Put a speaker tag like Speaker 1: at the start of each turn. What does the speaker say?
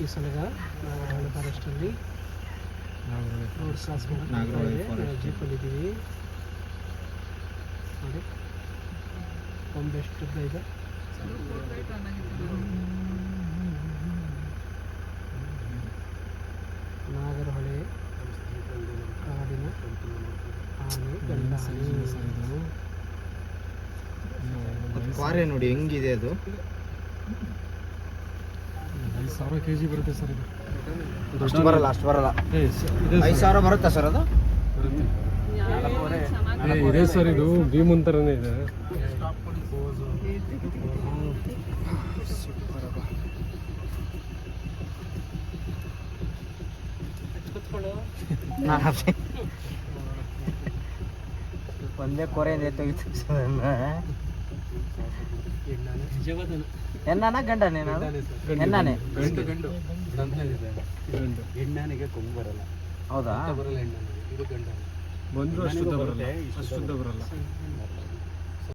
Speaker 1: ಈ ಸಲಗ Nagarahalli ಫಾರೆಸ್ಟಲ್ಲಿ road cross ಮಾಡಿ ಜೀಪಲ್ಲಿದ್ದೀವಿ ನೋಡಿ. ಕೊಂಬೆ ಎಷ್ಟು ಉದ್ದ ಇದೆ. ನಾಗರಹೊಳೆ ಕಾಡಿನ ಆನೆ ಗಂಡ
Speaker 2: ಕ್ವಾರೆ ನೋಡಿ ಹೆಂಗಿದೆ ಅದು.
Speaker 1: 5,000 kg ಬರುತ್ತೆ ಸರ್ ಇದು.
Speaker 2: ಅಷ್ಟು ಬರಲ್ಲ, ಅಷ್ಟು ಬರಲ್ಲ. 5,000 ಬರುತ್ತಾ ಸರ್ ಅದು?
Speaker 1: ಇದೆ ಸರ್, ಇದು ಭೀಮನ್ ಥರನೇ ಇದೆ.
Speaker 2: ಒಂದೇ ಕೊರೆಯಿಂದ ತೆಗಿತು. ಹೆಣ್ಣಾನ ಗಂಡನೇನ? ಹೆಣ್ಣಾನೆ.
Speaker 3: ಹೆಣ್ಣಾನಿಗೆ ಕೊಂಬು ಬರಲ್ಲ.
Speaker 2: ಹೌದಾ?
Speaker 3: ಬರಲ್ಲ ಹೆಣ್ಣಾನಿಗೆ. ಇದು ಗಂಡ
Speaker 1: ಬಂದರೂ ಅಷ್ಟು ಬರಲ್ಲ.